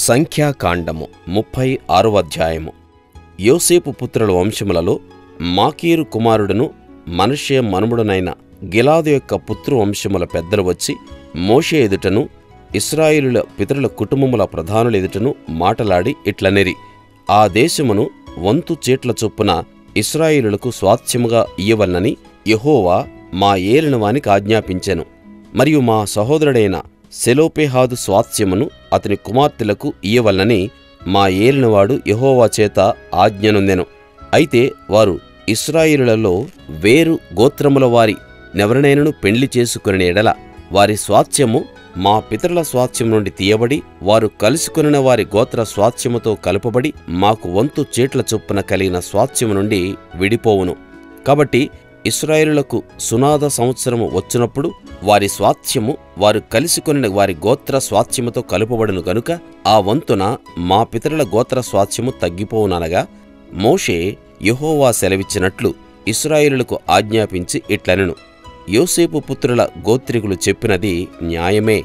సంఖ్యాకాండము 36వ అధ్యాయము. యోసేపు పుత్రుల వంశములలో మాకీరు కుమారుడును మనష్షే మనుమడునైన గిలాదు యొక్క పుత్రవంశముల పెద్దలు వచ్చి మోషే ఎదుటను ఇశ్రాయేలుల పితరుల కుటుంబముల ప్రధానుల ఎదుటను మాటలాడి ఇట్లనిరి, ఆ దేశమును వంతు చీట్ల చొప్పున ఇశ్రాయేలులకు స్వాస్థ్యముగా ఇయ్యవలనని యెహోవా మా ఏలినవానికి ఆజ్ఞాపించెను. మరియు మా సహోదరుడైన సెలోపెహాదు స్వాస్థ్యమును అతని కుమార్తెలకు ఇయ్యవలనని మా ఏలినవాడు యెహోవా చేత ఆజ్ఞనొందెను. అయితే వారు ఇశ్రాయేలులలో వేరు గోత్రముల వారి నెవరినైనను పెండ్లి చేసుకొనిన ఎడల వారి స్వాస్థ్యము మా పితరుల స్వాస్థ్యం నుండి తీయబడి వారు కలుసుకొనిన వారి గోత్ర స్వాస్థ్యముతో కలుపబడి మాకు వంతు చీట్ల చొప్పున కలిగిన స్వాస్థ్యము నుండి విడిపోవును. కాబట్టి ఇశ్రాయేలులకు సునాద సంవత్సరము వచ్చినప్పుడు వారి స్వాస్థ్యము వారు కలిసికొనిన వారి గోత్ర స్వాస్థ్యముతో కలుపబడును గనుక ఆ వంతున మా పితరుల గోత్ర స్వాస్థ్యము తగ్గిపోవుననగా మోషే యెహోవా సెలవిచ్చినట్లు ఇశ్రాయేలులకు ఆజ్ఞాపించి ఇట్లనెను. యోసేపు పుత్రుల గోత్రికులు చెప్పినది న్యాయమే.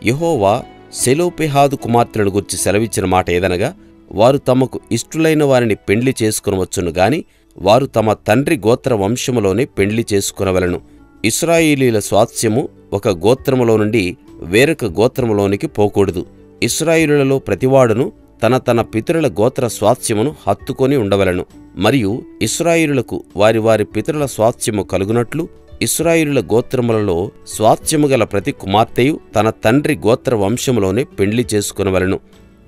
యెహోవా సెలోపెహాదు కుమార్తెలను గూర్చి సెలవిచ్చిన మాట ఏదనగా, వారు తమకు ఇష్టులైన వారిని పెండ్లి చేసుకొనవచ్చును గాని వారు తమ తండ్రి గోత్ర వంశములోనే పెండ్లి చేసుకొనవలెను. ఇశ్రాయేలీయుల స్వాస్థ్యము ఒక గోత్రములో నుండి వేరొక గోత్రములోనికి పోకూడదు. ఇశ్రాయేలులలో ప్రతివాడును తన తన పితరుల గోత్ర స్వాస్థ్యమును హత్తుకొని ఉండవలెను. మరియు ఇశ్రాయేలులకు వారి వారి పితరుల స్వాస్థ్యము కలుగునట్లు ఇశ్రాయేలుల గోత్రములలో స్వాస్థ్యము గల ప్రతి కుమార్తెయు తన తండ్రి గోత్ర వంశములోనే పెండ్లి చేసుకొనవలెను.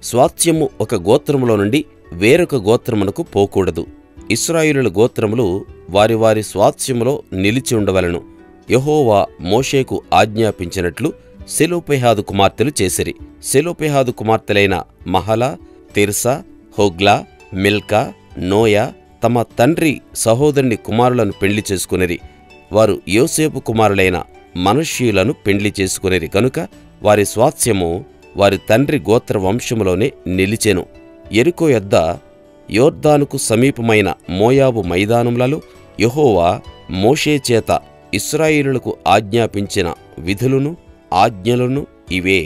స్వాస్థ్యము ఒక గోత్రములో నుండి వేరొక గోత్రమునకు పోకూడదు. ఇశ్రాయేలుల గోత్రములు వారి వారి స్వాస్థ్యములో నిలిచి ఉండవలెను. యెహోవా మోషేకు ఆజ్ఞాపించినట్లు సెలోపెహాదు కుమార్తెలు చేసిరి. సెలోపెహాదు కుమార్తెలైన Mahlah, Tirzah, Hoglah, Milcah, Noah తమ తండ్రి సహోదరుని కుమారులను పెండ్లి చేసుకొనిరి. వారు యోసేపు కుమారులైన మనష్షీయులను పెండ్లి చేసుకొనిరి గనుక వారి స్వాస్థ్యము వారి తండ్రి గోత్ర వంశములోనే నిలిచెను. యెరికో యొద్ద యొర్దానుకు సమీపమైన మోయాబు మైదానములలో యెహోవా మోషే చేత ఇశ్రాయేలులకు ఆజ్ఞాపించిన విధులను ఆజ్ఞలను ఇవే.